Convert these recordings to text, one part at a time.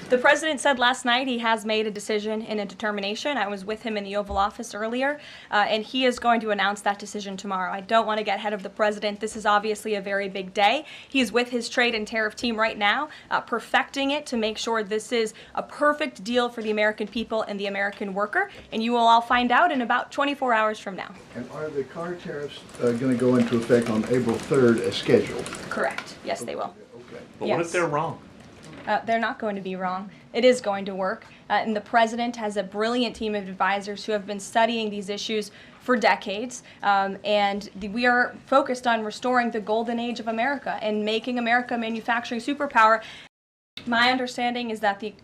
The president said last night he has made a decision and a determination. I was with him in the Oval Office earlier, and he is going to announce that decision tomorrow. I don't want to get ahead of the president. This is obviously a very big day. He's with his trade and tariff team right now, perfecting it to make sure this is a perfect deal for the American people and the American worker, and you will all find out in about 24 hours from now. And are the car tariffs going to go into effect on April 3rd as scheduled? Correct. Yes, they will. Okay. But what if they're wrong? They're not going to be wrong. It is going to work. And the president has a brilliant team of advisors who have been studying these issues for decades. We are focused on restoring the golden age of America and making America a manufacturing superpower. My understanding is that the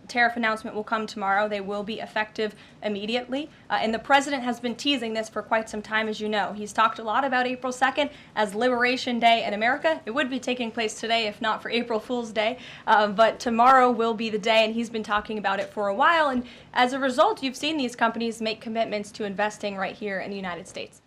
tariff announcement will come tomorrow. They will be effective immediately. And the president has been teasing this for quite some time, as you know. He's talked a lot about April 2nd as Liberation Day in America. It would be taking place today if not for April Fool's Day. But tomorrow will be the day, and he's been talking about it for a while. And as a result, you've seen these companies make commitments to investing right here in the United States.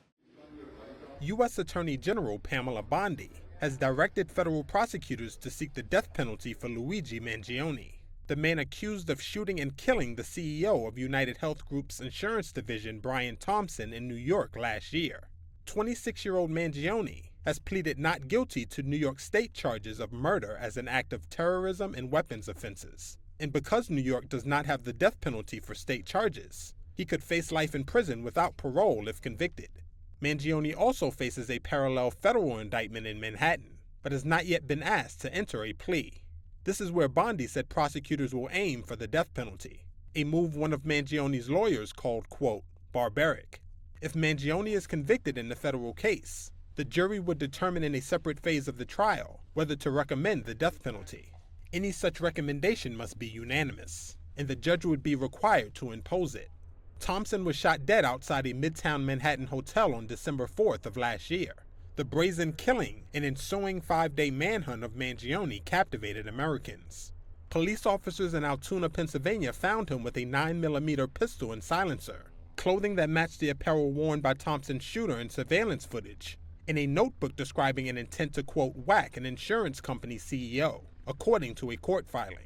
U.S. Attorney General Pamela Bondi has directed federal prosecutors to seek the death penalty for Luigi Mangione, the man accused of shooting and killing the CEO of United Health Group's insurance division, Brian Thompson, in New York last year. 26-year-old Mangione has pleaded not guilty to New York State charges of murder as an act of terrorism and weapons offenses. And because New York does not have the death penalty for state charges, he could face life in prison without parole if convicted. Mangione also faces a parallel federal indictment in Manhattan, but has not yet been asked to enter a plea. This is where Bondi said prosecutors will aim for the death penalty, a move one of Mangione's lawyers called, quote, barbaric. If Mangione is convicted in the federal case, the jury would determine in a separate phase of the trial whether to recommend the death penalty. Any such recommendation must be unanimous, and the judge would be required to impose it. Thompson was shot dead outside a Midtown Manhattan hotel on December 4th of last year. The brazen killing and ensuing 5-day manhunt of Mangione captivated Americans. Police officers in Altoona, Pennsylvania found him with a 9mm pistol and silencer, clothing that matched the apparel worn by Thompson's shooter in surveillance footage, and a notebook describing an intent to, quote, whack an insurance company CEO, according to a court filing.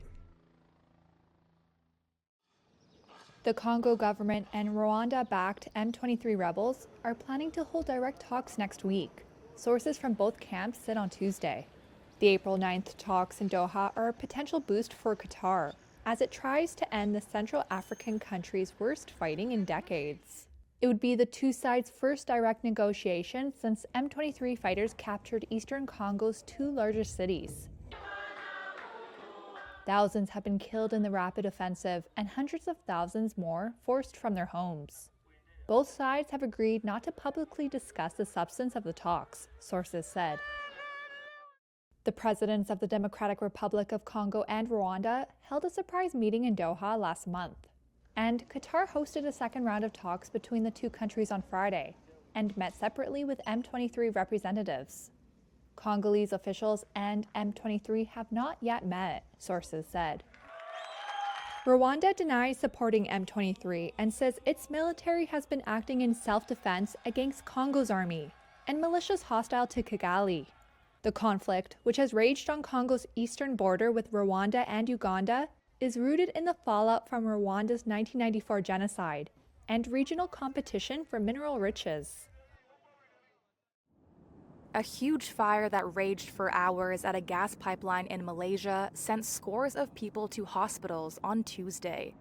The Congo government and Rwanda-backed M23 rebels are planning to hold direct talks next week. Sources from both camps said on Tuesday. The April 9th talks in Doha are a potential boost for Qatar, as it tries to end the Central African country's worst fighting in decades. It would be the two sides' first direct negotiation since M23 fighters captured eastern Congo's two largest cities. Thousands have been killed in the rapid offensive and hundreds of thousands more forced from their homes. Both sides have agreed not to publicly discuss the substance of the talks, sources said. The presidents of the Democratic Republic of Congo and Rwanda held a surprise meeting in Doha last month. And Qatar hosted a second round of talks between the two countries on Friday and met separately with M23 representatives. Congolese officials and M23 have not yet met, sources said. Rwanda denies supporting M23 and says its military has been acting in self-defense against Congo's army and militias hostile to Kigali. The conflict, which has raged on Congo's eastern border with Rwanda and Uganda, is rooted in the fallout from Rwanda's 1994 genocide and regional competition for mineral riches. A huge fire that raged for hours at a gas pipeline in Malaysia sent scores of people to hospitals on Tuesday.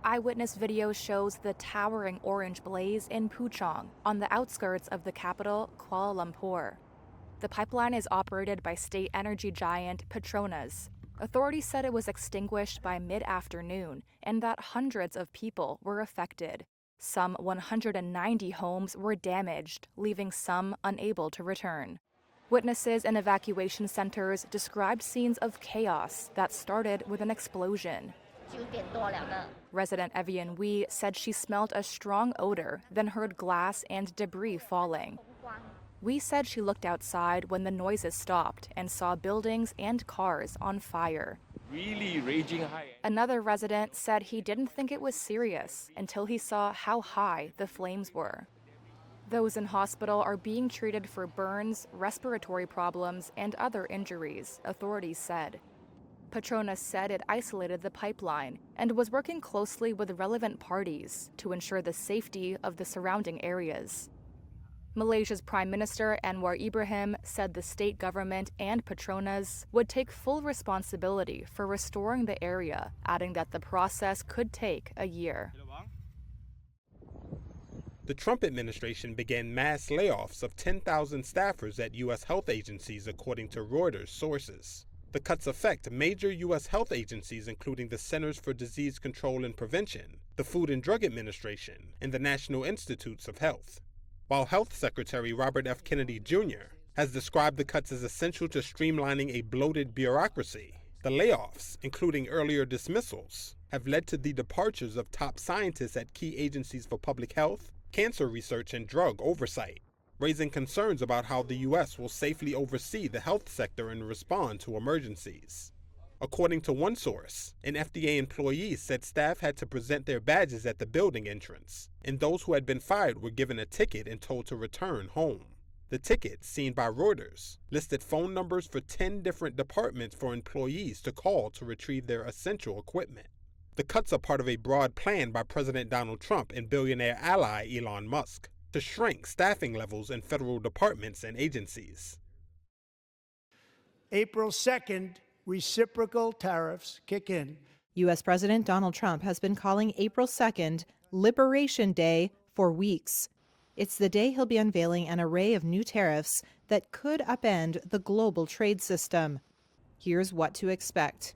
Eyewitness video shows the towering orange blaze in Puchong, on the outskirts of the capital, Kuala Lumpur. The pipeline is operated by state energy giant Petronas. Authorities said it was extinguished by mid-afternoon and that hundreds of people were affected. Some 190 homes were damaged, leaving some unable to return. Witnesses in evacuation centers described scenes of chaos that started with an explosion. Resident Evian Wee said she smelled a strong odor, then heard glass and debris falling. Wee said she looked outside when the noises stopped and saw buildings and cars on fire. Really raging high. Another resident said he didn't think it was serious until he saw how high the flames were. Those in hospital are being treated for burns, respiratory problems, and other injuries, authorities said. Petronas said it isolated the pipeline and was working closely with relevant parties to ensure the safety of the surrounding areas. Malaysia's Prime Minister Anwar Ibrahim said the state government and Petronas would take full responsibility for restoring the area, adding that the process could take a year. The Trump administration began mass layoffs of 10,000 staffers at U.S. health agencies, according to Reuters sources. The cuts affect major U.S. health agencies, including the Centers for Disease Control and Prevention, the Food and Drug Administration, and the National Institutes of Health. While Health Secretary Robert F. Kennedy Jr. has described the cuts as essential to streamlining a bloated bureaucracy, the layoffs, including earlier dismissals, have led to the departures of top scientists at key agencies for public health, cancer research, and drug oversight, raising concerns about how the U.S. will safely oversee the health sector and respond to emergencies. According to one source, an FDA employee said staff had to present their badges at the building entrance, and those who had been fired were given a ticket and told to return home. The ticket, seen by Reuters, listed phone numbers for 10 different departments for employees to call to retrieve their essential equipment. The cuts are part of a broad plan by President Donald Trump and billionaire ally Elon Musk to shrink staffing levels in federal departments and agencies. April 2nd, reciprocal tariffs kick in. U.S. President Donald Trump has been calling April 2nd Liberation Day for weeks. It's the day he'll be unveiling an array of new tariffs that could upend the global trade system. Here's what to expect.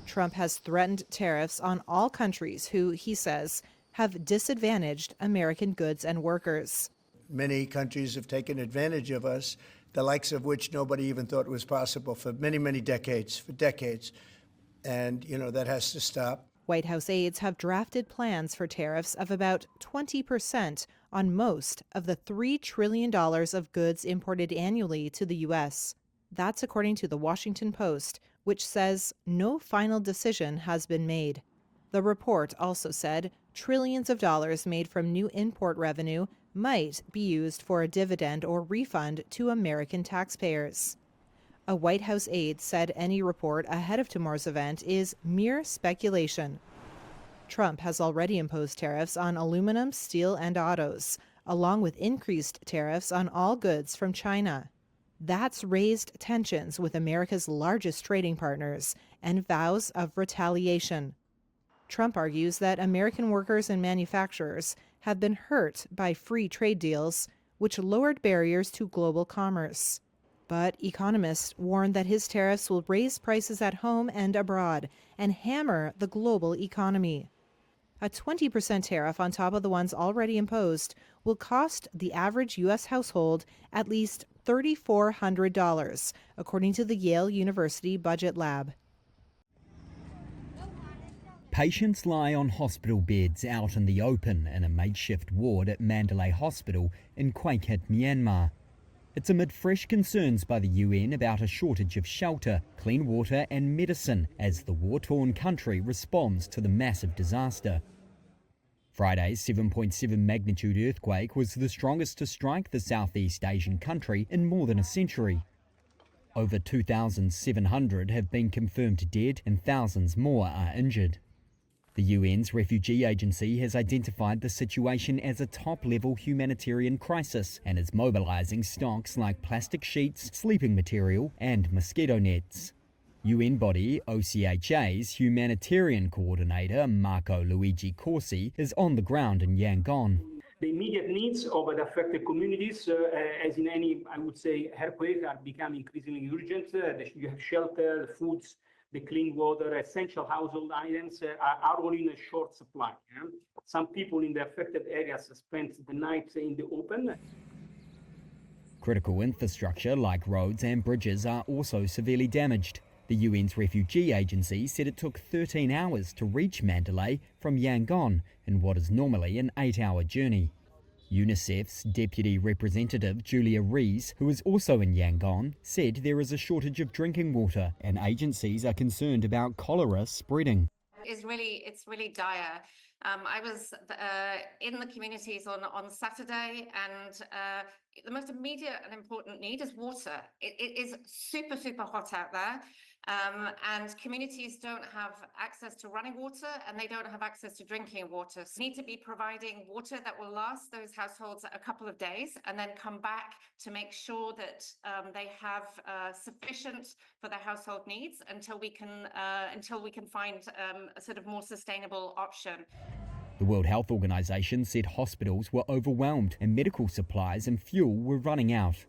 Trump has threatened tariffs on all countries who, he says, have disadvantaged American goods and workers. Many countries have taken advantage of us, the likes of which nobody even thought was possible for many, many decades, And, that has to stop. White House aides have drafted plans for tariffs of about 20% on most of the $3 trillion of goods imported annually to the U.S. That's according to the Washington Post, which says no final decision has been made. The report also said trillions of dollars made from new import revenue might be used for a dividend or refund to American taxpayers. A White House aide said any report ahead of tomorrow's event is mere speculation. Trump has already imposed tariffs on aluminum, steel, and autos, along with increased tariffs on all goods from China. That's raised tensions with America's largest trading partners and vows of retaliation. Trump argues that American workers and manufacturers have been hurt by free trade deals, which lowered barriers to global commerce. But economists warn that his tariffs will raise prices at home and abroad and hammer the global economy. A 20% tariff on top of the ones already imposed will cost the average U.S. household at least $3,400, according to the Yale University Budget Lab. Patients lie on hospital beds out in the open in a makeshift ward at Mandalay Hospital in quake-hit Myanmar. It's amid fresh concerns by the UN about a shortage of shelter, clean water and medicine as the war-torn country responds to the massive disaster. Friday's 7.7 magnitude earthquake was the strongest to strike the Southeast Asian country in more than a century. Over 2,700 have been confirmed dead and thousands more are injured. The UN's refugee agency has identified the situation as a top-level humanitarian crisis and is mobilising stocks like plastic sheets, sleeping material and mosquito nets. UN body OCHA's humanitarian coordinator Marco Luigi Corsi is on the ground in Yangon. The immediate needs of the affected communities, as in any, I would say, earthquake, are becoming increasingly urgent. You have shelter, the foods, the clean water, essential household items are all in a short supply. Some people in the affected areas spent the night in the open. Critical infrastructure like roads and bridges are also severely damaged. The UN's refugee agency said it took 13 hours to reach Mandalay from Yangon in what is normally an 8-hour journey. UNICEF's Deputy Representative Julia Rees, who is also in Yangon, said there is a shortage of drinking water and agencies are concerned about cholera spreading. It's really dire. I was in the communities on Saturday, and the most immediate and important need is water. It is super hot out there, And communities don't have access to running water and they don't have access to drinking water. So we need to be providing water that will last those households a couple of days and then come back to make sure that they have sufficient for their household needs until we can find a sort of more sustainable option. The World Health Organization said hospitals were overwhelmed and medical supplies and fuel were running out.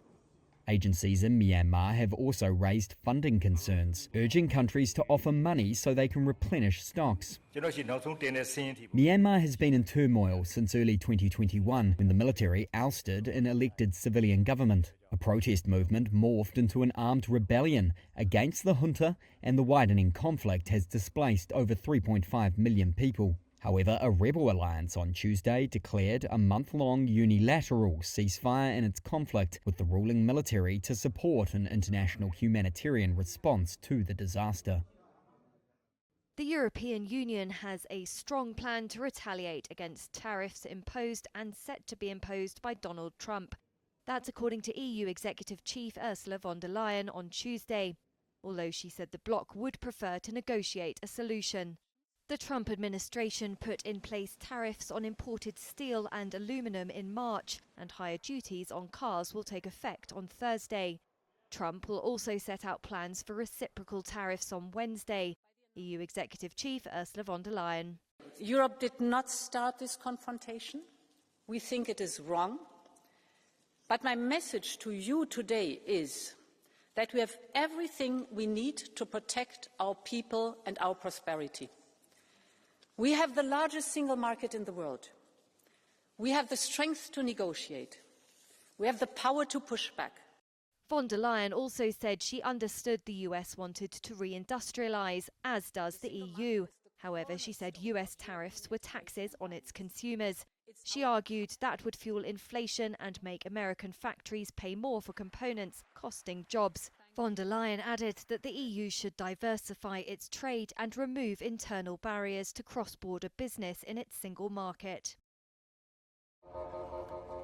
Agencies in Myanmar have also raised funding concerns, urging countries to offer money so they can replenish stocks. Myanmar has been in turmoil since early 2021 when the military ousted an elected civilian government. A protest movement morphed into an armed rebellion against the junta, and the widening conflict has displaced over 3.5 million people. However, a rebel alliance on Tuesday declared a month-long unilateral ceasefire in its conflict with the ruling military to support an international humanitarian response to the disaster. The European Union has a strong plan to retaliate against tariffs imposed and set to be imposed by Donald Trump. That's according to EU Executive Chief Ursula von der Leyen on Tuesday, although she said the bloc would prefer to negotiate a solution. The Trump administration put in place tariffs on imported steel and aluminum in March, and higher duties on cars will take effect on Thursday. Trump will also set out plans for reciprocal tariffs on Wednesday. EU Executive Chief Ursula von der Leyen. Europe did not start this confrontation. We think it is wrong. But my message to you today is that we have everything we need to protect our people and our prosperity. We have the largest single market in the world. We have the strength to negotiate. We have the power to push back. Von der Leyen also said she understood the US wanted to reindustrialise, as does the EU. However, she said US tariffs were taxes on its consumers. She argued that would fuel inflation and make American factories pay more for components, costing jobs. Von der Leyen added that the EU should diversify its trade and remove internal barriers to cross-border business in its single market.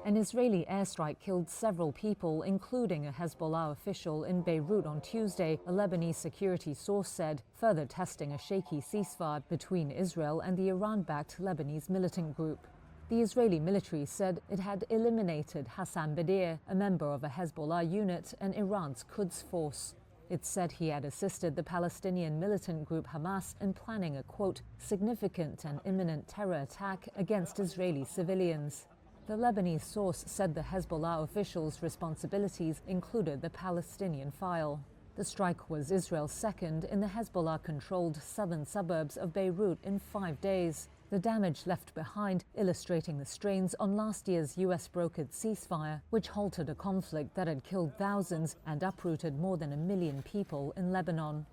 An Israeli airstrike killed several people, including a Hezbollah official in Beirut on Tuesday, a Lebanese security source said, further testing a shaky ceasefire between Israel and the Iran-backed Lebanese militant group. The Israeli military said it had eliminated Hassan Badir, a member of a Hezbollah unit and Iran's Quds force. It said he had assisted the Palestinian militant group Hamas in planning a, quote, significant and imminent terror attack against Israeli civilians. The Lebanese source said the Hezbollah officials' responsibilities included the Palestinian file. The strike was Israel's second in the Hezbollah-controlled southern suburbs of Beirut in 5 days. The damage left behind illustrating the strains on last year's US-brokered ceasefire, which halted a conflict that had killed thousands and uprooted more than 1 million people in Lebanon.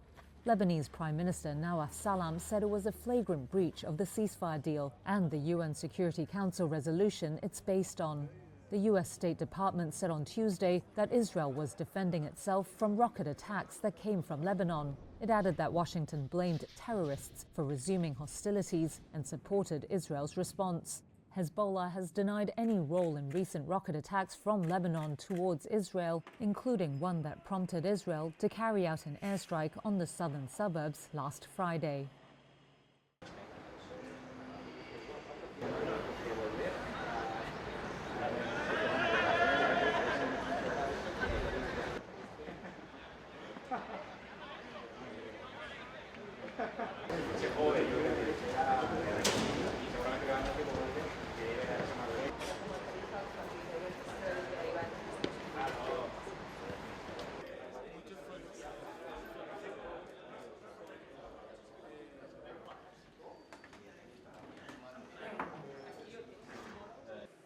Lebanese Prime Minister Nawaf Salam said it was a flagrant breach of the ceasefire deal and the UN Security Council resolution it's based on. The US State Department said on Tuesday that Israel was defending itself from rocket attacks that came from Lebanon. It added that Washington blamed terrorists for resuming hostilities and supported Israel's response. Hezbollah has denied any role in recent rocket attacks from Lebanon towards Israel, including one that prompted Israel to carry out an airstrike on the southern suburbs last Friday.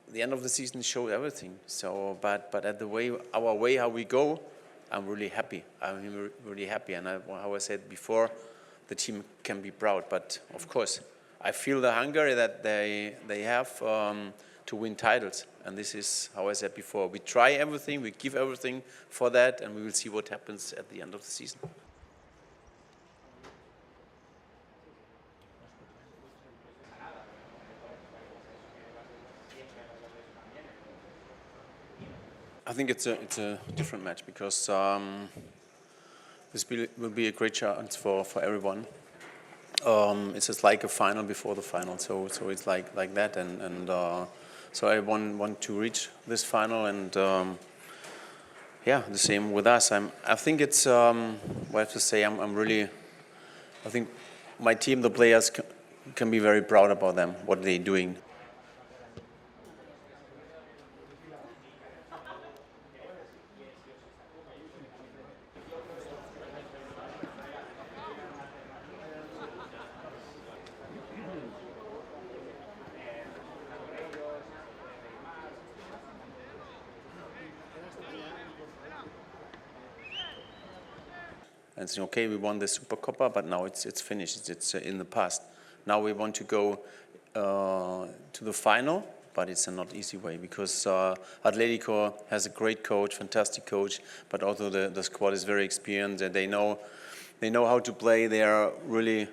The end of the season showed everything. So, but at our way how we go, I'm really happy. I'm really happy, and how I said before, the team can be proud. But of course, I feel the hunger that they have to win titles, and this is how I said before. We try everything, we give everything for that, and we will see what happens at the end of the season. I think it's a different match because the will be a great chance for everyone. It's just like a final before the final, so it's like that, and so I want to reach this final, and yeah, the same with us. I think it's what I have to say. I think my team, the players, can be very proud about them, what they're doing. And it's okay, we won the Supercopa, but now it's finished. It's in the past. Now we want to go to the final, but it's a not easy way because Atletico has a great coach, fantastic coach, but also the squad is very experienced and they know how to play. They are really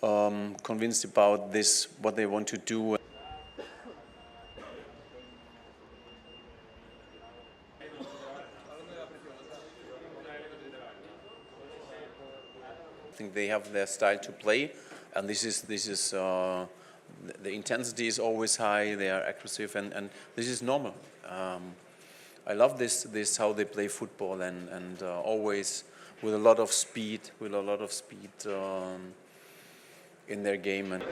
convinced about this, what they want to do. I think they have their style to play, and this is the intensity is always high. They are aggressive, and this is normal. I love this how they play football, and always with a lot of speed, in their game. And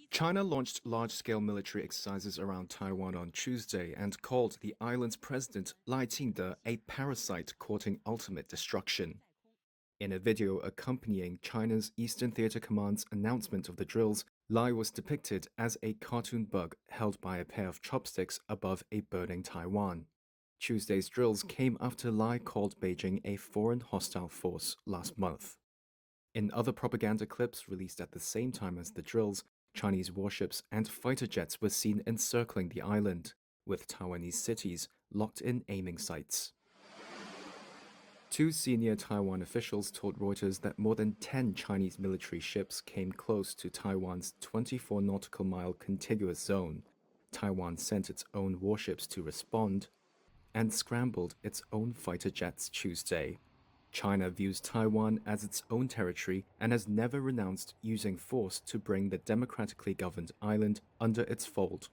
China launched large-scale military exercises around Taiwan on Tuesday and called the island's president Lai Ching-te a parasite courting ultimate destruction. In a video accompanying China's Eastern Theater Command's announcement of the drills, Lai was depicted as a cartoon bug held by a pair of chopsticks above a burning Taiwan. Tuesday's drills came after Lai called Beijing a foreign hostile force last month. In other propaganda clips released at the same time as the drills, Chinese warships and fighter jets were seen encircling the island, with Taiwanese cities locked in aiming sites. Two senior Taiwan officials told Reuters that more than 10 Chinese military ships came close to Taiwan's 24 nautical mile contiguous zone. Taiwan sent its own warships to respond and scrambled its own fighter jets Tuesday. China views Taiwan as its own territory and has never renounced using force to bring the democratically governed island under its fold.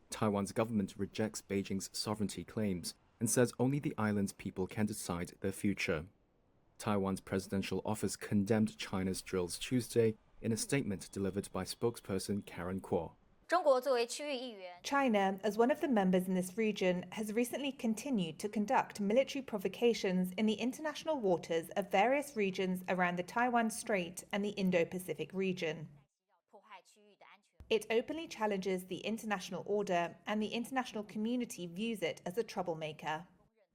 Taiwan's government rejects Beijing's sovereignty claims and says only the island's people can decide their future. Taiwan's presidential office condemned China's drills Tuesday in a statement delivered by spokesperson Karen Kuo. China, as one of the members in this region, has recently continued to conduct military provocations in the international waters of various regions around the Taiwan Strait and the Indo-Pacific region. It openly challenges the international order, and the international community views it as a troublemaker.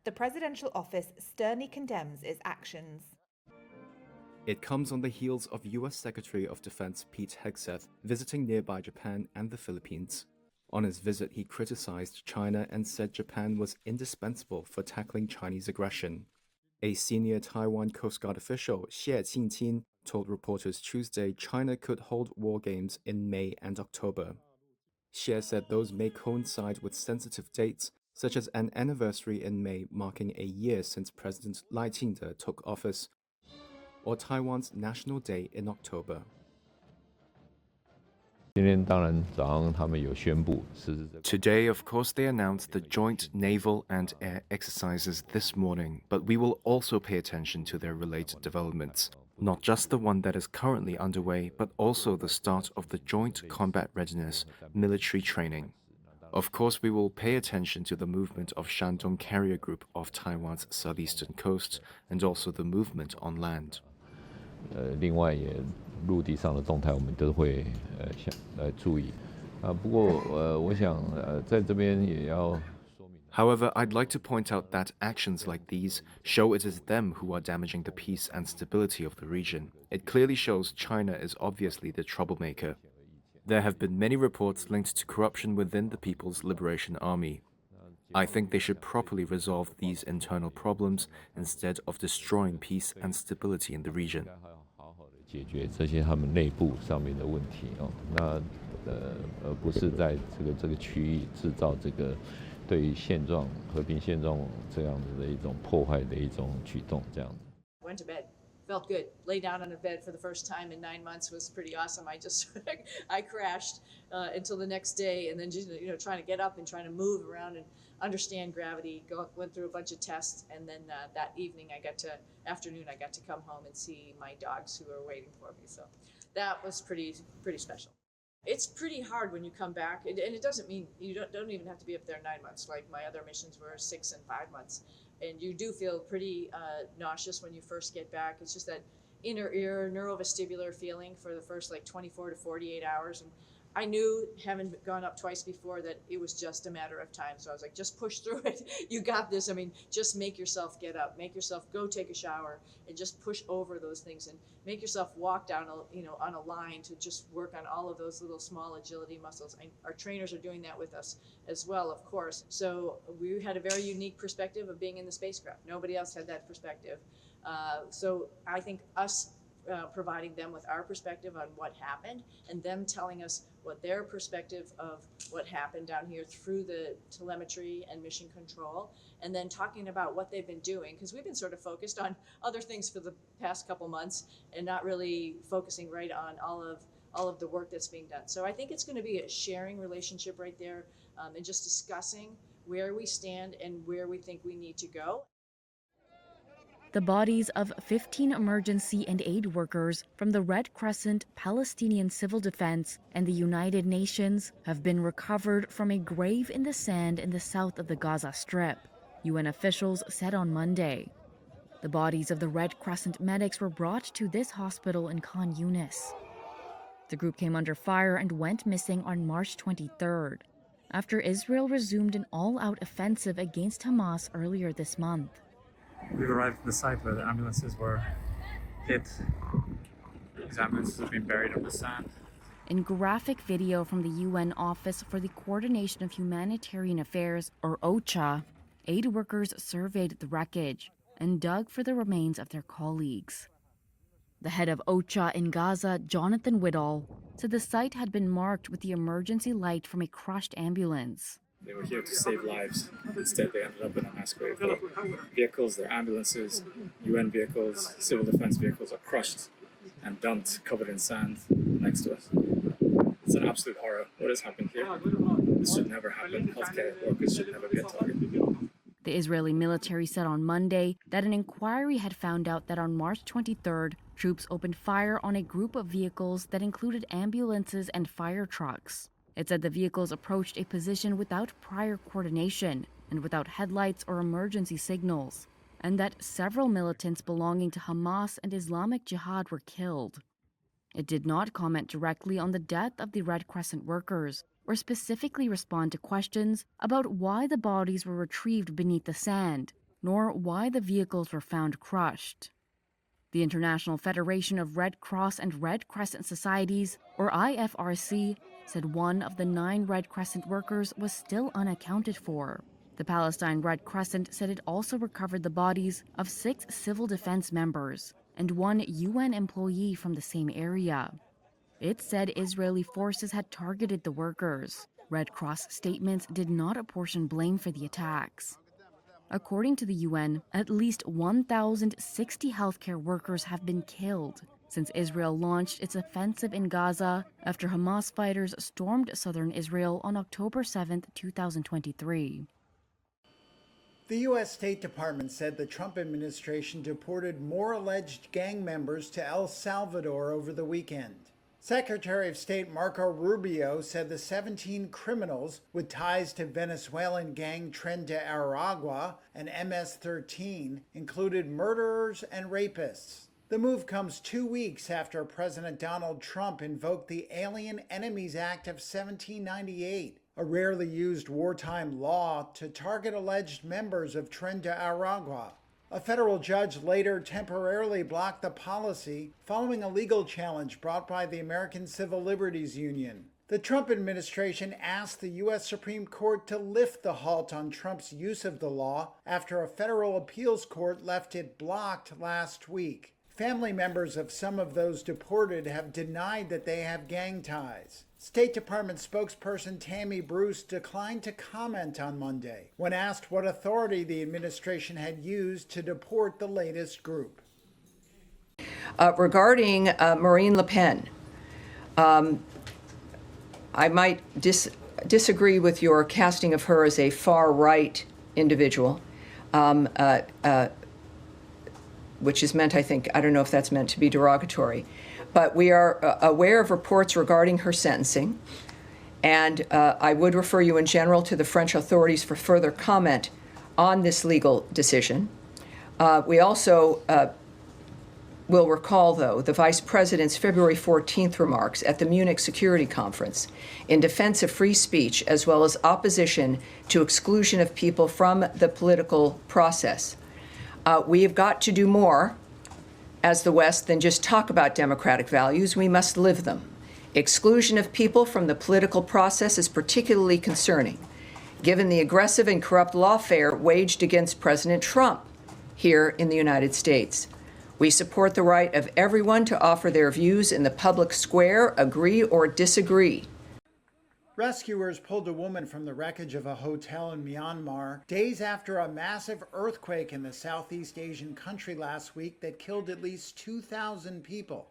The presidential office sternly condemns its actions. It comes on the heels of U.S. Secretary of Defense Pete Hegseth visiting nearby Japan and the Philippines. On his visit, he criticized China and said Japan was indispensable for tackling Chinese aggression. A senior Taiwan Coast Guard official, Xie Qingqin, told reporters Tuesday China could hold war games in May and October. Xie said those may coincide with sensitive dates, such as an anniversary in May marking a year since President Lai Ching-te took office, or Taiwan's National Day in October. Today, of course, they announced the joint naval and air exercises this morning, but we will also pay attention to their related developments. Not just the one that is currently underway, but also the start of the Joint Combat Readiness military training. Of course, we will pay attention to the movement of Shandong Carrier Group off Taiwan's southeastern coast and also the movement on land. 另外也陆地上的动态我们都会注意不过我想在这边也要 However, I'd like to point out that actions like these show it is them who are damaging the peace and stability of the region. It clearly shows China is obviously the troublemaker. There have been many reports linked to corruption within the People's Liberation Army. I think they should properly resolve these internal problems instead of destroying peace and stability in the region. 解决这些他们内部上面的问题那不是在这个区域制造这个对于现状和平现状这样子的一种破坏的一种举动这样子。 Went to bed. Felt good. Lay down on a bed for the first time in 9 months was pretty awesome. I crashed until the next day, and then just trying to get up and trying to move around and understand gravity. Went through a bunch of tests, and then that evening I got to come home and see my dogs who were waiting for me. So that was pretty special. It's pretty hard when you come back, and it doesn't mean you don't even have to be up there 9 months. Like my other missions were 6 and 5 months. And you do feel pretty nauseous when you first get back. It's just that inner ear neurovestibular feeling for the first 24 to 48 hours. And I knew, having gone up twice before, that it was just a matter of time. So I was like, just push through it. You got this. I mean, just make yourself get up. Make yourself go take a shower and just push over those things and make yourself walk down on a line to just work on all of those little small agility muscles. And our trainers are doing that with us as well, of course. So we had a very unique perspective of being in the spacecraft. Nobody else had that perspective. So I think us providing them with our perspective on what happened and them telling us what their perspective of what happened down here through the telemetry and mission control, and then talking about what they've been doing, because we've been sort of focused on other things for the past couple months and not really focusing right on all of the work that's being done. So I think it's going to be a sharing relationship right there, and just discussing where we stand and where we think we need to go. The bodies of 15 emergency and aid workers from the Red Crescent, Palestinian Civil Defense, and the United Nations have been recovered from a grave in the sand in the south of the Gaza Strip, UN officials said on Monday. The bodies of the Red Crescent medics were brought to this hospital in Khan Yunis. The group came under fire and went missing on March 23rd, after Israel resumed an all-out offensive against Hamas earlier this month. We've arrived at the site where the ambulances were hit. These ambulances have been buried under sand. In graphic video from the UN Office for the Coordination of Humanitarian Affairs, or OCHA, aid workers surveyed the wreckage and dug for the remains of their colleagues. The head of OCHA in Gaza, Jonathan Whittall, said the site had been marked with the emergency light from a crushed ambulance. They were here to save lives. Instead, they ended up in a mass grave. Their vehicles, their ambulances, UN vehicles, civil defense vehicles are crushed and dumped, covered in sand next to us. It's an absolute horror. What has happened here? This should never happen. Healthcare workers should never be a target. The Israeli military said on Monday that an inquiry had found out that on March 23rd, troops opened fire on a group of vehicles that included ambulances and fire trucks. It said the vehicles approached a position without prior coordination and without headlights or emergency signals, and that several militants belonging to Hamas and Islamic Jihad were killed. It did not comment directly on the death of the Red Crescent workers or specifically respond to questions about why the bodies were retrieved beneath the sand, nor why the vehicles were found crushed. The International Federation of Red Cross and Red Crescent Societies, or IFRC, said one of the 9 Red Crescent workers was still unaccounted for. The Palestine Red Crescent said it also recovered the bodies of 6 civil defense members and 1 UN employee from the same area. It said Israeli forces had targeted the workers. Red Cross statements did not apportion blame for the attacks. According to the UN, at least 1,060 healthcare workers have been killed, since Israel launched its offensive in Gaza after Hamas fighters stormed southern Israel on October 7, 2023. The U.S. State Department said the Trump administration deported more alleged gang members to El Salvador over the weekend. Secretary of State Marco Rubio said the 17 criminals with ties to Venezuelan gang Tren de Aragua and MS-13 included murderers and rapists. The move comes 2 weeks after President Donald Trump invoked the Alien Enemies Act of 1798, a rarely used wartime law to target alleged members of Tren de Aragua. A federal judge later temporarily blocked the policy following a legal challenge brought by the American Civil Liberties Union. The Trump administration asked the U.S. Supreme Court to lift the halt on Trump's use of the law after a federal appeals court left it blocked last week. Family members of some of those deported have denied that they have gang ties. State Department spokesperson Tammy Bruce declined to comment on Monday when asked what authority the administration had used to deport the latest group. Regarding Marine Le Pen, I might disagree with your casting of her as a far-right individual, which is meant, I think, I don't know if that's meant to be derogatory. But we are aware of reports regarding her sentencing, and I would refer you in general to the French authorities for further comment on this legal decision. We also will recall, though, the Vice President's February 14th remarks at the Munich Security Conference in defense of free speech, as well as opposition to exclusion of people from the political process. We have got to do more as the West than just talk about democratic values. We must live them. Exclusion of people from the political process is particularly concerning, given the aggressive and corrupt lawfare waged against President Trump here in the United States. We support the right of everyone to offer their views in the public square, agree or disagree. Rescuers pulled a woman from the wreckage of a hotel in Myanmar days after a massive earthquake in the Southeast Asian country last week that killed at least 2,000 people.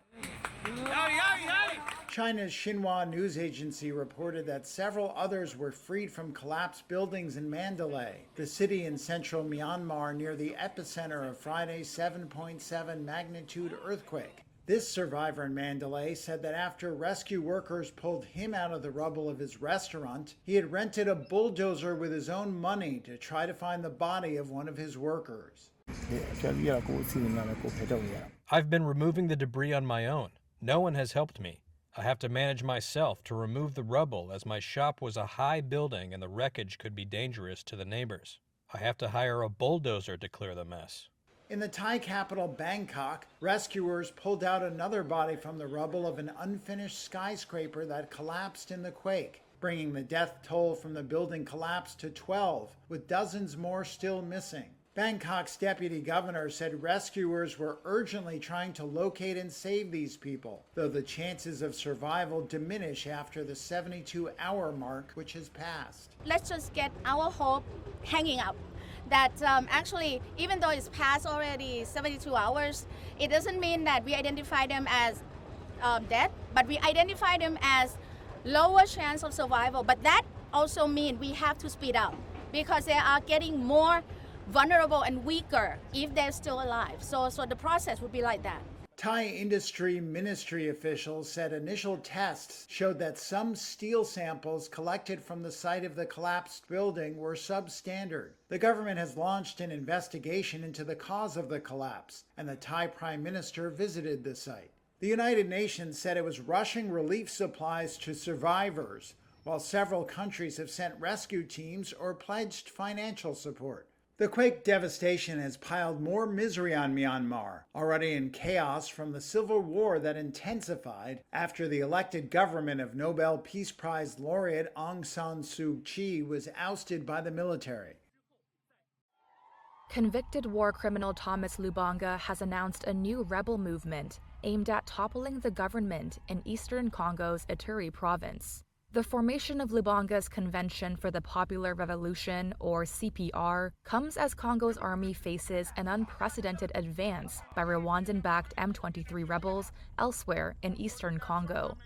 China's Xinhua news agency reported that several others were freed from collapsed buildings in Mandalay, the city in central Myanmar near the epicenter of Friday's 7.7 magnitude earthquake. This survivor in Mandalay said that after rescue workers pulled him out of the rubble of his restaurant, he had rented a bulldozer with his own money to try to find the body of one of his workers. I've been removing the debris on my own. No one has helped me. I have to manage myself to remove the rubble, as my shop was a high building and the wreckage could be dangerous to the neighbors. I have to hire a bulldozer to clear the mess. In the Thai capital, Bangkok, rescuers pulled out another body from the rubble of an unfinished skyscraper that collapsed in the quake, bringing the death toll from the building collapse to 12, with dozens more still missing. Bangkok's deputy governor said rescuers were urgently trying to locate and save these people, though the chances of survival diminish after the 72-hour mark, which has passed. Let's just get our hope hanging up. That actually, even though it's past already 72 hours, it doesn't mean that we identify them as dead, but we identify them as lower chance of survival. But that also means we have to speed up because they are getting more vulnerable and weaker if they're still alive. So the process would be like that. Thai industry ministry officials said initial tests showed that some steel samples collected from the site of the collapsed building were substandard. The government has launched an investigation into the cause of the collapse, and the Thai Prime Minister visited the site. The United Nations said it was rushing relief supplies to survivors, while several countries have sent rescue teams or pledged financial support. The quake devastation has piled more misery on Myanmar, already in chaos from the civil war that intensified after the elected government of Nobel Peace Prize laureate Aung San Suu Kyi was ousted by the military. Convicted war criminal Thomas Lubanga has announced a new rebel movement aimed at toppling the government in eastern Congo's Ituri province. The formation of Lubanga's Convention for the Popular Revolution, or CPR, comes as Congo's army faces an unprecedented advance by Rwandan-backed M23 rebels elsewhere in eastern Congo.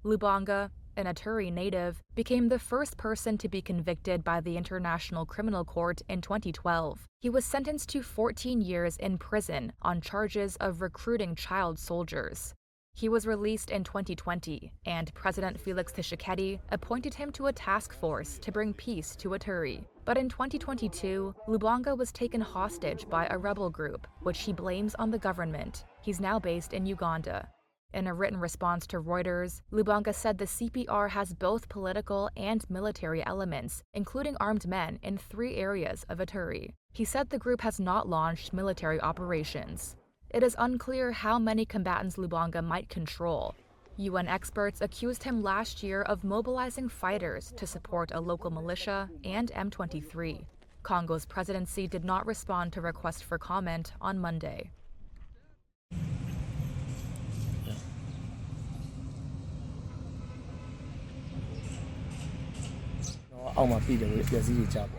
Lubanga, an Ituri native, became the first person to be convicted by the International Criminal Court in 2012. He was sentenced to 14 years in prison on charges of recruiting child soldiers. He was released in 2020, and President Felix Tshisekedi appointed him to a task force to bring peace to Ituri. But in 2022, Lubanga was taken hostage by a rebel group, which he blames on the government. He's now based in Uganda. In a written response to Reuters, Lubanga said the CPR has both political and military elements, including armed men in 3 areas of Ituri. He said the group has not launched military operations. It is unclear how many combatants Lubanga might control. UN experts accused him last year of mobilizing fighters to support a local militia and M23. Congo's presidency did not respond to requests for comment on Monday.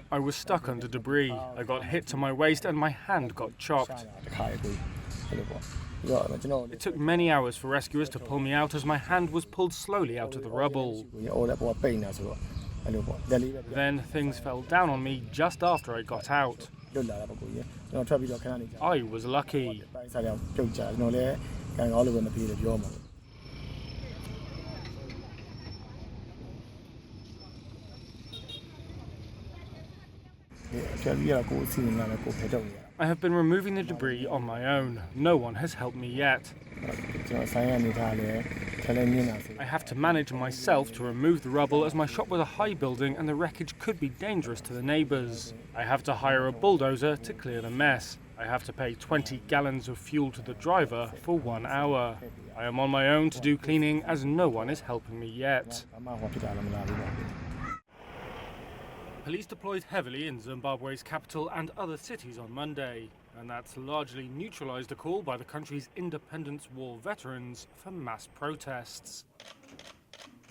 I was stuck under debris. I got hit to my waist and my hand got chopped. It took many hours for rescuers to pull me out as my hand was pulled slowly out of the rubble. Then things fell down on me just after I got out. I was lucky. I have been removing the debris on my own. No one has helped me yet. I have to manage myself to remove the rubble as my shop was a high building and the wreckage could be dangerous to the neighbours. I have to hire a bulldozer to clear the mess. I have to pay 20 gallons of fuel to the driver for 1 hour. I am on my own to do cleaning as no one is helping me yet. Police deployed heavily in Zimbabwe's capital and other cities on Monday, and that's largely neutralized a call by the country's independence war veterans for mass protests.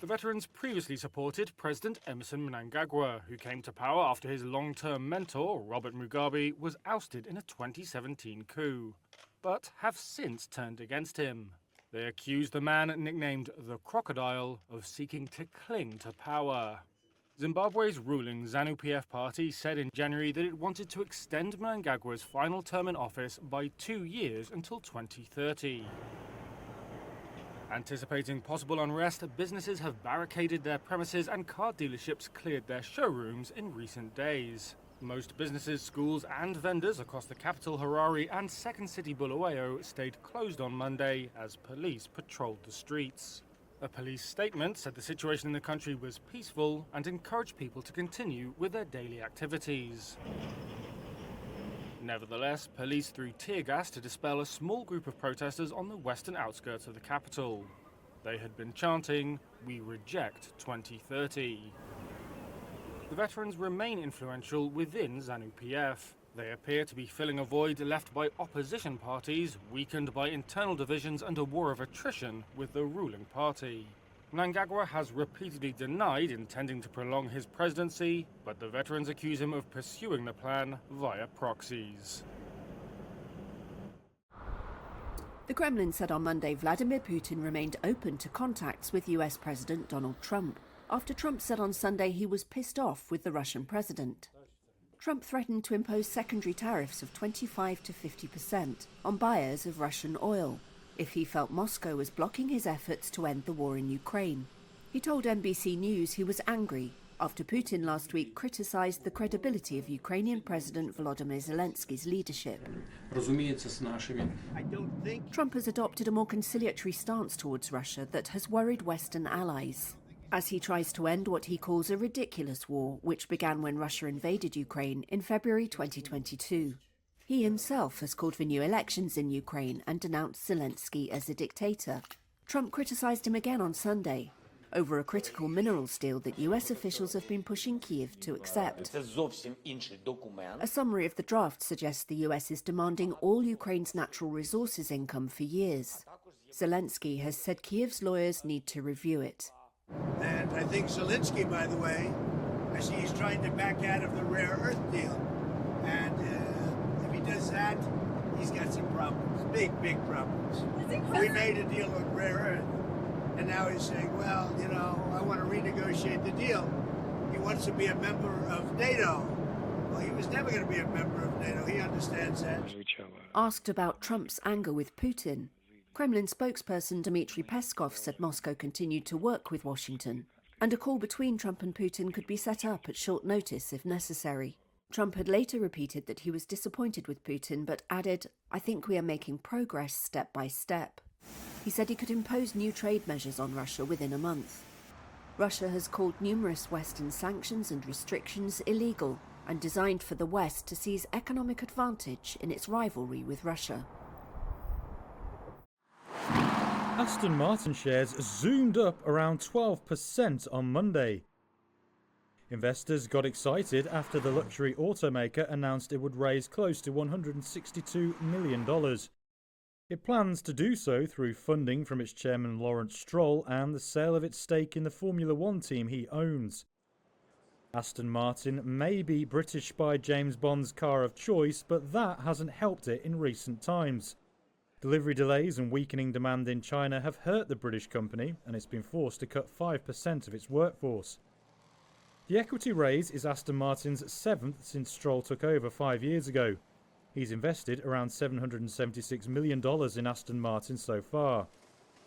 The veterans previously supported President Emmerson Mnangagwa, who came to power after his long-term mentor, Robert Mugabe, was ousted in a 2017 coup, but have since turned against him. They accused the man, nicknamed the Crocodile, of seeking to cling to power. Zimbabwe's ruling ZANU-PF party said in January that it wanted to extend Mnangagwa's final term in office by 2 years until 2030. Anticipating possible unrest, businesses have barricaded their premises and car dealerships cleared their showrooms in recent days. Most businesses, schools and vendors across the capital Harare and second city Bulawayo stayed closed on Monday as police patrolled the streets. A police statement said the situation in the country was peaceful and encouraged people to continue with their daily activities. Nevertheless, police threw tear gas to dispel a small group of protesters on the western outskirts of the capital. They had been chanting, "We reject 2030." The veterans remain influential within ZANU-PF. They appear to be filling a void left by opposition parties, weakened by internal divisions and a war of attrition with the ruling party. Mnangagwa has repeatedly denied intending to prolong his presidency, but the veterans accuse him of pursuing the plan via proxies. The Kremlin said on Monday Vladimir Putin remained open to contacts with US President Donald Trump, after Trump said on Sunday he was pissed off with the Russian president. Trump threatened to impose secondary tariffs of 25% to 50% on buyers of Russian oil if he felt Moscow was blocking his efforts to end the war in Ukraine. He told NBC News he was angry after Putin last week criticized the credibility of Ukrainian President Volodymyr Zelensky's leadership. Trump has adopted a more conciliatory stance towards Russia that has worried Western allies, as he tries to end what he calls a ridiculous war, which began when Russia invaded Ukraine in February 2022. He himself has called for new elections in Ukraine and denounced Zelensky as a dictator. Trump criticized him again on Sunday over a critical minerals deal that US officials have been pushing Kyiv to accept. A summary of the draft suggests the US is demanding all Ukraine's natural resources income for years. Zelensky has said Kyiv's lawyers need to review it. And I think Zelensky, by the way, I see he's trying to back out of the rare earth deal. And if he does that, he's got some problems, big problems. We made a deal on rare earth, and now he's saying, well, you know, I want to renegotiate the deal. He wants to be a member of NATO. Well, he was never going to be a member of NATO. He understands that. Asked about Trump's anger with Putin, Kremlin spokesperson Dmitry Peskov said Moscow continued to work with Washington, and a call between Trump and Putin could be set up at short notice if necessary. Trump had later repeated that he was disappointed with Putin, but added, "I think we are making progress step by step." He said he could impose new trade measures on Russia within a month. Russia has called numerous Western sanctions and restrictions illegal and designed for the West to seize economic advantage in its rivalry with Russia. Aston Martin shares zoomed up around 12% on Monday. Investors got excited after the luxury automaker announced it would raise close to $162 million. It plans to do so through funding from its chairman Lawrence Stroll and the sale of its stake in the Formula One team he owns. Aston Martin may be British spy James Bond's car of choice, but that hasn't helped it in recent times. Delivery delays and weakening demand in China have hurt the British company, and it's been forced to cut 5% of its workforce. The equity raise is Aston Martin's 7th since Stroll took over 5 years ago. He's invested around $776 million in Aston Martin so far.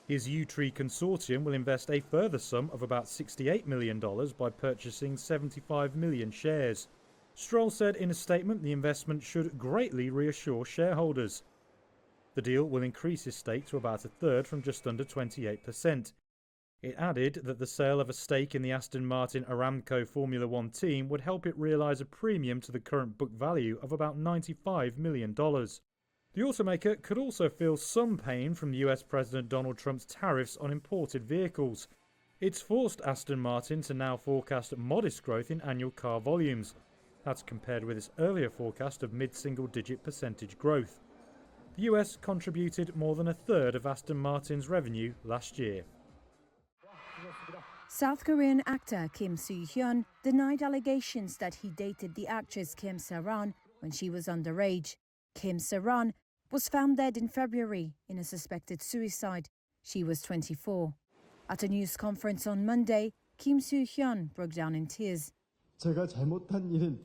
His U-Tree consortium will invest a further sum of about $68 million by purchasing 75 million shares. Stroll said in a statement the investment should greatly reassure shareholders. The deal will increase his stake to about a third from just under 28%. It added that the sale of a stake in the Aston Martin Aramco Formula One team would help it realise a premium to the current book value of about $95 million. The automaker could also feel some pain from US President Donald Trump's tariffs on imported vehicles. It's forced Aston Martin to now forecast modest growth in annual car volumes. That's compared with its earlier forecast of mid-single-digit percentage growth. The US contributed more than a third of Aston Martin's revenue last year. South Korean actor Kim Soo-hyun denied allegations that he dated the actress Kim Se-ran when she was underage. Kim Se-ran was found dead in February in a suspected suicide. She was 24. At a news conference on Monday, Kim Soo-hyun broke down in tears. 제가 잘못한 일은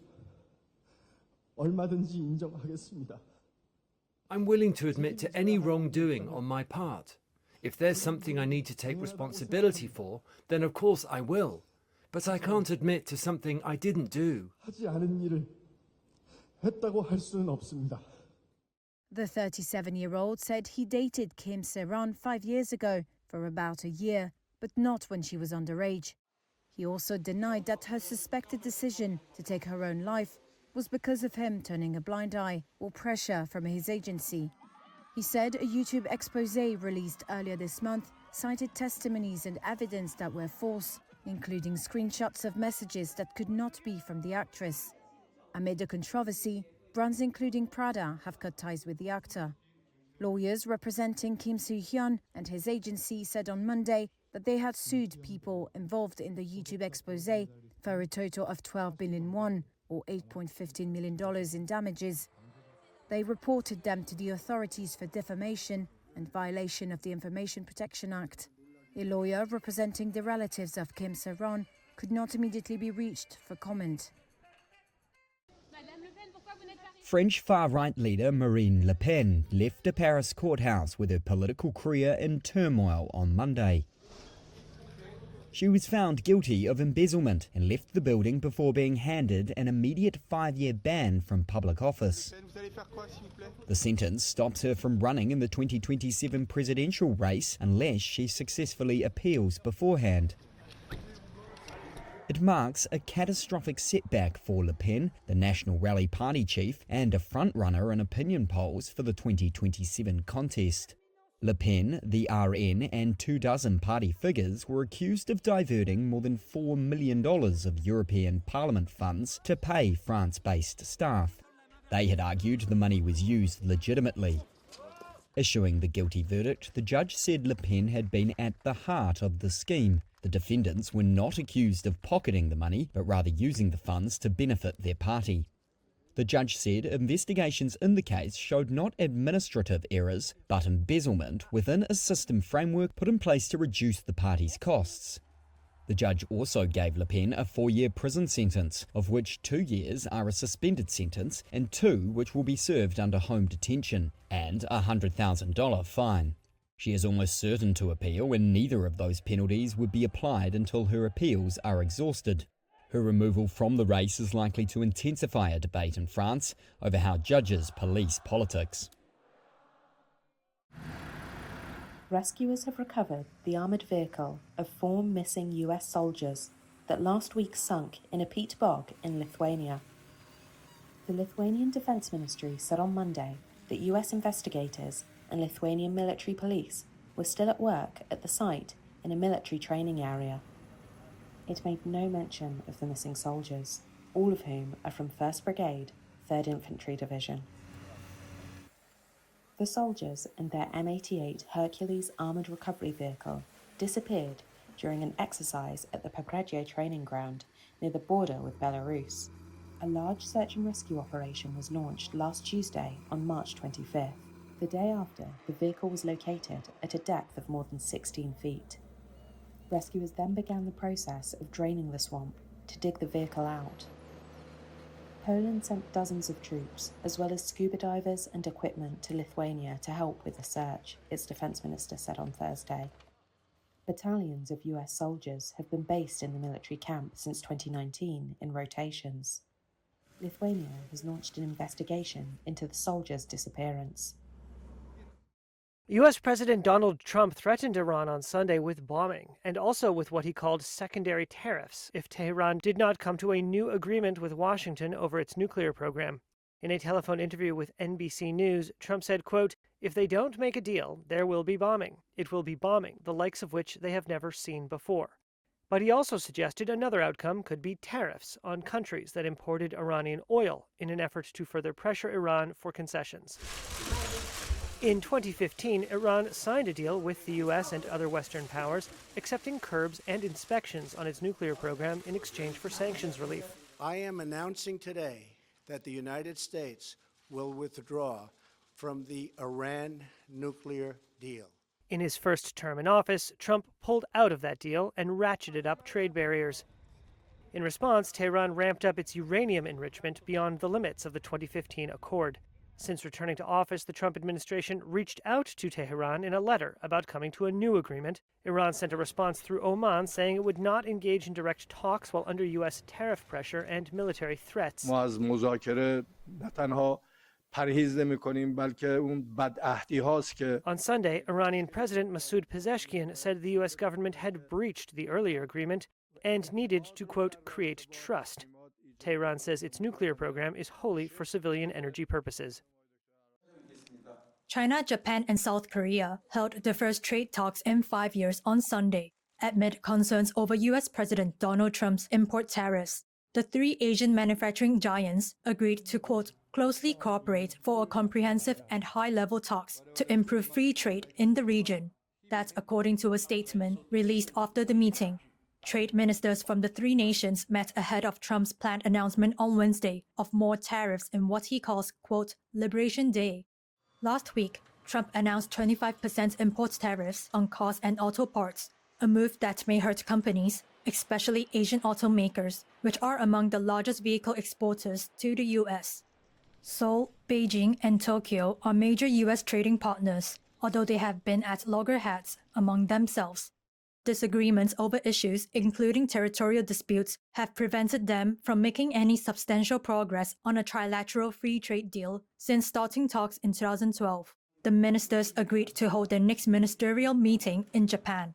얼마든지 인정하겠습니다. I'm willing to admit to any wrongdoing on my part. If there's something I need to take responsibility for, then of course I will. But I can't admit to something I didn't do. 하지 않은 일을 했다고 할 수는 없습니다. The 37-year-old said he dated Kim Se-ran 5 years ago for about a year, but not when she was underage. He also denied that her suspected decision to take her own life was because of him turning a blind eye or pressure from his agency. He said a YouTube expose released earlier this month cited testimonies and evidence that were false, including screenshots of messages that could not be from the actress. Amid the controversy, brands including Prada have cut ties with the actor. Lawyers representing Kim Soo-hyun and his agency said on Monday that they had sued people involved in the YouTube expose for a total of 12 billion won, or $8.15 million in damages. They reported them to the authorities for defamation and violation of the Information Protection Act. A lawyer representing the relatives of Kim Se-ran could not immediately be reached for comment. French far-right leader Marine Le Pen left a Paris courthouse with her political career in turmoil on Monday. She was found guilty of embezzlement and left the building before being handed an immediate 5-year ban from public office. The sentence stops her from running in the 2027 presidential race unless she successfully appeals beforehand. It marks a catastrophic setback for Le Pen, the National Rally Party chief and a frontrunner in opinion polls for the 2027 contest. Le Pen, the RN and 24 party figures were accused of diverting more than $4 million of European Parliament funds to pay France-based staff. They had argued the money was used legitimately. Issuing the guilty verdict, the judge said Le Pen had been at the heart of the scheme. The defendants were not accused of pocketing the money, but rather using the funds to benefit their party. The judge said investigations in the case showed not administrative errors, but embezzlement within a system framework put in place to reduce the party's costs. The judge also gave Le Pen a 4-year prison sentence, of which 2 years are a suspended sentence and 2 which will be served under home detention, and a $100,000 fine. She is almost certain to appeal, and neither of those penalties would be applied until her appeals are exhausted. Her removal from the race is likely to intensify a debate in France over how judges police politics. Rescuers have recovered the armoured vehicle of 4 missing US soldiers that last week sunk in a peat bog in Lithuania. The Lithuanian Defence Ministry said on Monday that US investigators and Lithuanian military police were still at work at the site in a military training area. It made no mention of the missing soldiers, all of whom are from 1st Brigade, 3rd Infantry Division. The soldiers and their M88 Hercules armoured recovery vehicle disappeared during an exercise at the Pobredzie training ground near the border with Belarus. A large search and rescue operation was launched last Tuesday on March 25th. The day after, the vehicle was located at a depth of more than 16 feet. Rescuers then began the process of draining the swamp to dig the vehicle out. Poland sent dozens of troops, as well as scuba divers and equipment, to Lithuania to help with the search, its defence minister said on Thursday. Battalions of US soldiers have been based in the military camp since 2019 in rotations. Lithuania has launched an investigation into the soldiers' disappearance. U.S. President Donald Trump threatened Iran on Sunday with bombing, and also with what he called secondary tariffs, if Tehran did not come to a new agreement with Washington over its nuclear program. In a telephone interview with NBC News, Trump said, quote, "If they don't make a deal, there will be bombing. It will be bombing, the likes of which they have never seen before." But he also suggested another outcome could be tariffs on countries that imported Iranian oil in an effort to further pressure Iran for concessions. In 2015, Iran signed a deal with the U.S. and other Western powers, accepting curbs and inspections on its nuclear program in exchange for sanctions relief. I am announcing today that the United States will withdraw from the Iran nuclear deal. In his first term in office, Trump pulled out of that deal and ratcheted up trade barriers. In response, Tehran ramped up its uranium enrichment beyond the limits of the 2015 accord. Since returning to office, the Trump administration reached out to Tehran in a letter about coming to a new agreement. Iran sent a response through Oman saying it would not engage in direct talks while under U.S. tariff pressure and military threats. ما از مذاکره نه تنها پرهیز نمی‌کنیم بلکه اون بدعهدی هاست که On Sunday, Iranian President Masoud Pezeshkian said the U.S. government had breached the earlier agreement and needed to, quote, create trust. Tehran says its nuclear program is wholly for civilian energy purposes. China, Japan, and South Korea held the first trade talks in 5 years on Sunday, amid concerns over U.S. President Donald Trump's import tariffs. The 3 Asian manufacturing giants agreed to, quote, closely cooperate for a comprehensive and high-level talks to improve free trade in the region. That's according to a statement released after the meeting. Trade ministers from the 3 nations met ahead of Trump's planned announcement on Wednesday of more tariffs in what he calls, quote, Liberation Day. Last week, Trump announced 25% import tariffs on cars and auto parts, a move that may hurt companies, especially Asian automakers, which are among the largest vehicle exporters to the U.S. Seoul, Beijing, and Tokyo are major U.S. trading partners, although they have been at loggerheads among themselves. Disagreements over issues, including territorial disputes, have prevented them from making any substantial progress on a trilateral free trade deal since starting talks in 2012. The ministers agreed to hold their next ministerial meeting in Japan.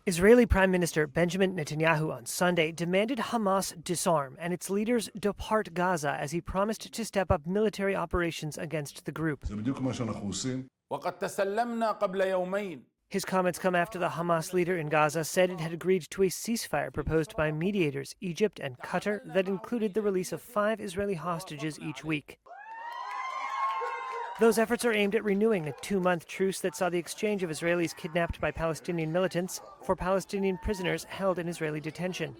Israeli Prime Minister Benjamin Netanyahu on Sunday demanded Hamas disarm and its leaders depart Gaza as he promised to step up military operations against the group. His comments come after the Hamas leader in Gaza said it had agreed to a ceasefire proposed by mediators, Egypt and Qatar, that included the release of 5 Israeli hostages each week. Those efforts are aimed at renewing a 2-month truce that saw the exchange of Israelis kidnapped by Palestinian militants for Palestinian prisoners held in Israeli detention.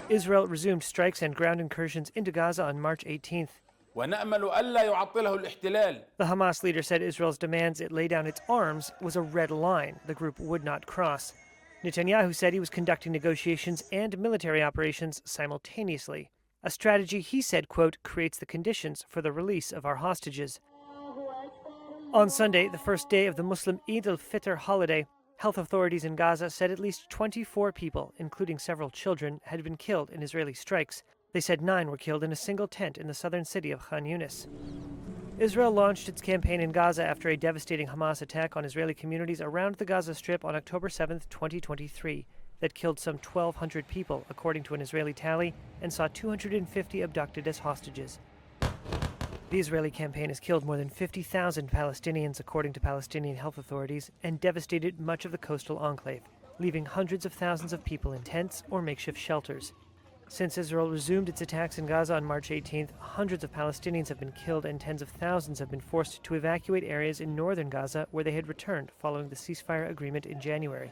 Israel resumed strikes and ground incursions into Gaza on March 18th. The Hamas leader said Israel's demands it lay down its arms was a red line the group would not cross. Netanyahu said he was conducting negotiations and military operations simultaneously, a strategy he said, quote, creates the conditions for the release of our hostages. On Sunday, the first day of the Muslim Eid al-Fitr holiday, health authorities in Gaza said at least 24 people, including several children, had been killed in Israeli strikes. They said 9 were killed in a single tent in the southern city of Khan Yunis. Israel launched its campaign in Gaza after a devastating Hamas attack on Israeli communities around the Gaza Strip on October 7, 2023, that killed some 1,200 people, according to an Israeli tally, and saw 250 abducted as hostages. The Israeli campaign has killed more than 50,000 Palestinians, according to Palestinian health authorities, and devastated much of the coastal enclave, leaving hundreds of thousands of people in tents or makeshift shelters. Since Israel resumed its attacks in Gaza on March 18th, hundreds of Palestinians have been killed and tens of thousands have been forced to evacuate areas in northern Gaza where they had returned following the ceasefire agreement in January.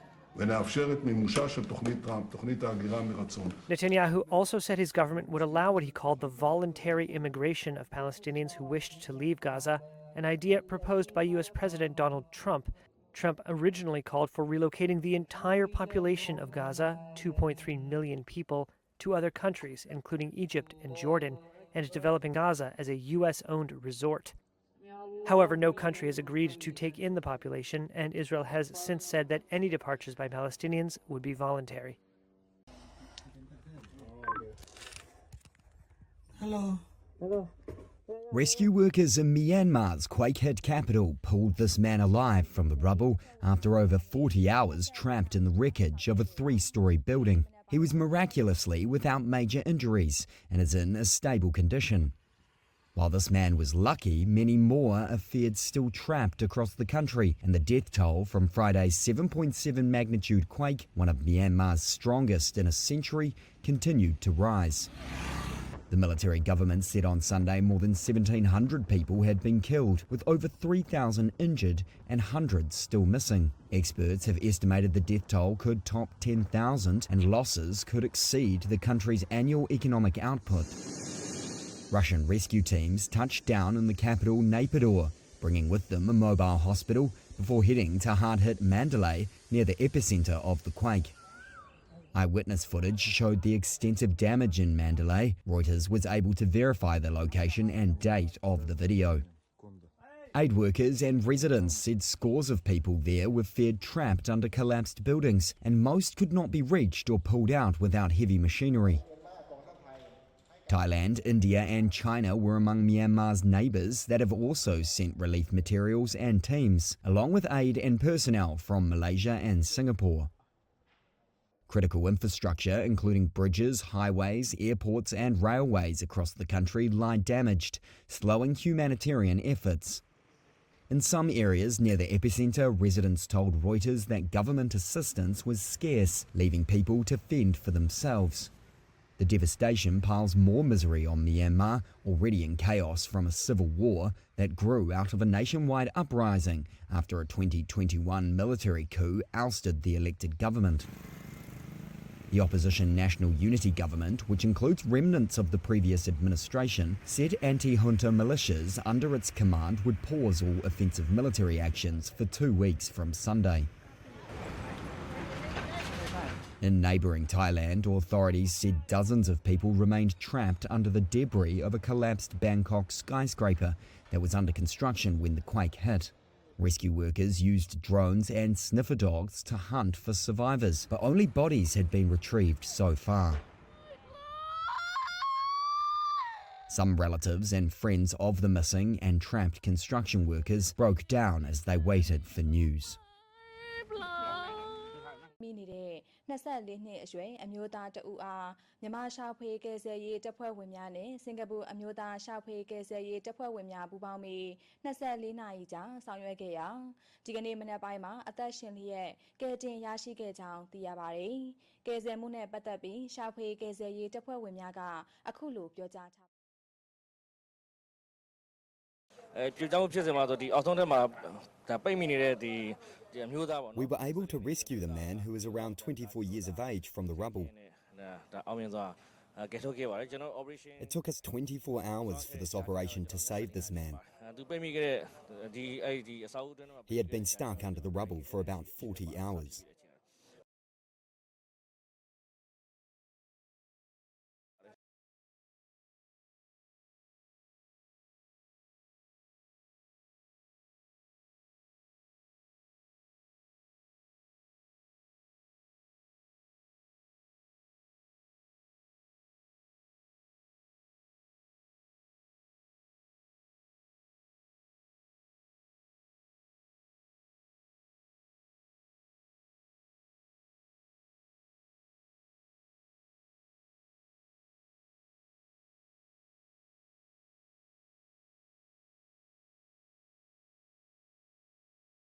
Netanyahu also said his government would allow what he called the voluntary immigration of Palestinians who wished to leave Gaza, an idea proposed by U.S. President Donald Trump. Trump originally called for relocating the entire population of Gaza, 2.3 million people, to other countries, including Egypt and Jordan, and developing Gaza as a U.S.-owned resort. However, no country has agreed to take in the population, and Israel has since said that any departures by Palestinians would be voluntary. Hello. Rescue workers in Myanmar's quake-hit capital pulled this man alive from the rubble after over 40 hours trapped in the wreckage of a 3-story building. He was miraculously without major injuries and is in a stable condition. While this man was lucky, many more are feared still trapped across the country, and the death toll from Friday's 7.7 magnitude quake, one of Myanmar's strongest in a century, continued to rise. The military government said on Sunday more than 1,700 people had been killed, with over 3,000 injured and hundreds still missing. Experts have estimated the death toll could top 10,000 and losses could exceed the country's annual economic output. Russian rescue teams touched down in the capital Naypyidaw, bringing with them a mobile hospital before heading to hard-hit Mandalay near the epicenter of the quake. Eyewitness footage showed the extensive damage in Mandalay. Reuters was able to verify the location and date of the video. Aid workers and residents said scores of people there were feared trapped under collapsed buildings, and most could not be reached or pulled out without heavy machinery. Thailand, India and China were among Myanmar's neighbours that have also sent relief materials and teams, along with aid and personnel from Malaysia and Singapore. Critical infrastructure, including bridges, highways, airports and railways across the country, lie damaged, slowing humanitarian efforts. In some areas near the epicenter, residents told Reuters that government assistance was scarce, leaving people to fend for themselves. The devastation piles more misery on Myanmar, already in chaos from a civil war that grew out of a nationwide uprising after a 2021 military coup ousted the elected government. The opposition National Unity Government, which includes remnants of the previous administration, said anti-junta militias under its command would pause all offensive military actions for 2 weeks from Sunday. In neighbouring Thailand, authorities said dozens of people remained trapped under the debris of a collapsed Bangkok skyscraper that was under construction when the quake hit. Rescue workers used drones and sniffer dogs to hunt for survivors, but only bodies had been retrieved so far. Some relatives and friends of the missing and trapped construction workers broke down as they waited for news. 24 နှစ်အရွယ်အမျိုးသားတဦးအားမြန်မာရှာဖွေကယ်ဆယ်ရေးတပ်ဖွဲ့ဝင်များနဲ့စင်ကာပူအမျိုးသားရှာဖွေကယ်ဆယ်ရေးတပ်ဖွဲ့ဝင်များပူးပေါင်းပြီး24နာရီကြာဆောင်ရွက်ခဲ့ရာဒီကနေ့မနက်ပိုင်းမှာအသက်ရှင်လျက်ကယ်တင်ရရှိခဲ့ကြောင်းသိရပါတယ်။ကယ်ဆယ်မှုနဲ့ပတ်သက်ပြီးရှာဖွေကယ်ဆယ်ရေးတပ်ဖွဲ့ဝင်များကအခုလိုပြောကြားထား We were able to rescue the man who is around 24 years of age from the rubble. It took us 24 hours for this operation to save this man. He had been stuck under the rubble for about 40 hours.